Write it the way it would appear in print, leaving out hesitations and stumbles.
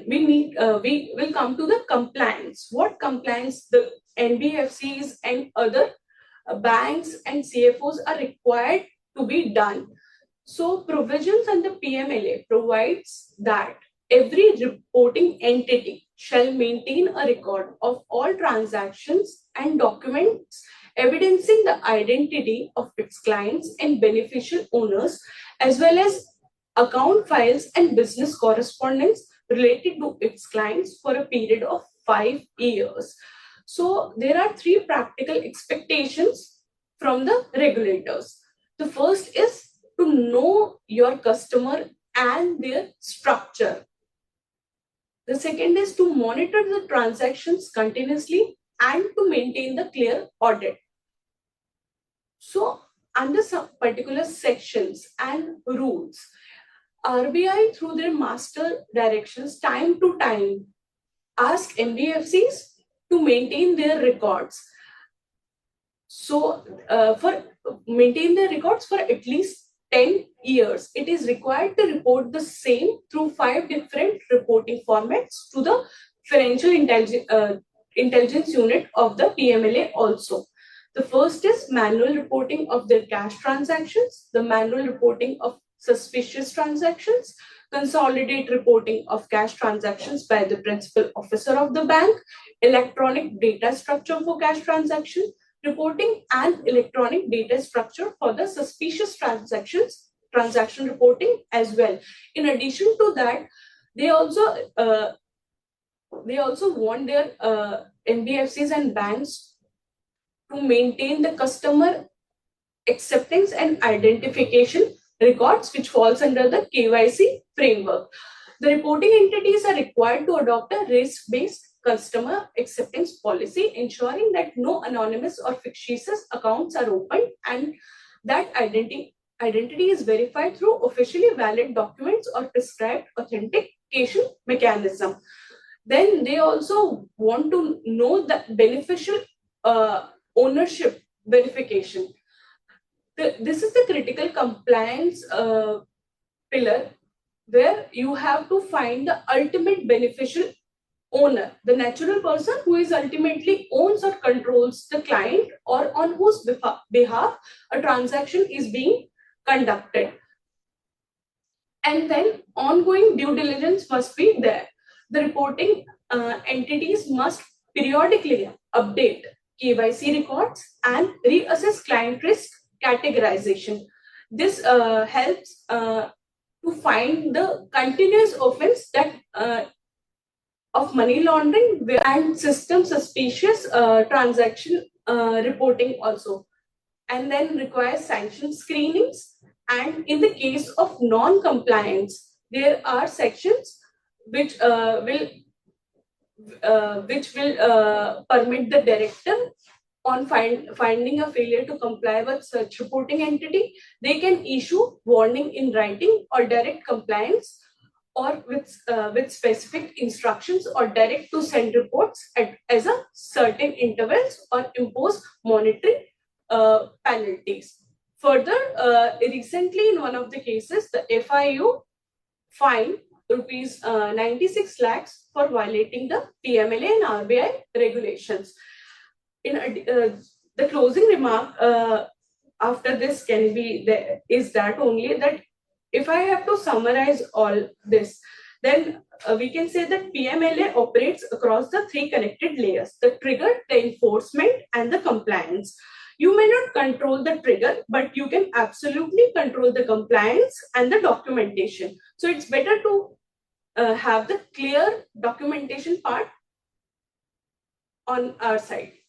we will come to the compliance. What compliance the NBFCs and other banks and CFOs are required to be done. So provisions under PMLA provides that every reporting entity shall maintain a record of all transactions and documents evidencing the identity of its clients and beneficial owners, as well as account files and business correspondence related to its clients for a period of 5 years. So there are 3 practical expectations from the regulators. The first is to know your customer and their structure. The second is to monitor the transactions continuously and to maintain the clear audit. So under some particular sections and rules, RBI through their master directions time to time ask NBFCs to maintain their records. So for maintain their records for at least 10 years, it is required to report the same through 5 different reporting formats to the Financial Intelligence Unit of the PMLA also. The first is manual reporting of their cash transactions, the manual reporting of suspicious transactions, consolidate reporting of cash transactions by the principal officer of the bank, electronic data structure for cash transaction reporting, and electronic data structure for the suspicious transaction reporting as well. In addition to that, they also want their NBFCs and banks to maintain the customer acceptance and identification records, which falls under the KYC framework. The reporting entities are required to adopt a risk-based customer acceptance policy, ensuring that no anonymous or fictitious accounts are opened and that identity is verified through officially valid documents or prescribed authentication mechanism. Then they also want to know the beneficial ownership verification. This is the critical compliance pillar, where you have to find the ultimate beneficial owner, the natural person who is ultimately owns or controls the client or on whose behalf a transaction is being conducted. And then ongoing due diligence must be there. The reporting entities must periodically update KYC records and reassess client risk categorization. This helps to find the continuous offense that of money laundering and system suspicious transaction reporting also, and then requires sanction screenings. And in the case of non-compliance, there are sections which will permit the director on finding a failure to comply with such reporting entity. They can issue warning in writing or direct compliance, or with specific instructions, or direct to send reports as a certain intervals, or impose monetary penalties. Further, recently in one of the cases, the FIU fined rupees 96 lakhs for violating the PMLA and RBI regulations. In the closing remark after this can be is that only that if I have to summarize all this, then we can say that PMLA operates across the 3 connected layers: the trigger, the enforcement, and the compliance. You may not control the trigger, but you can absolutely control the compliance and the documentation. So it's better to have the clear documentation part on our side.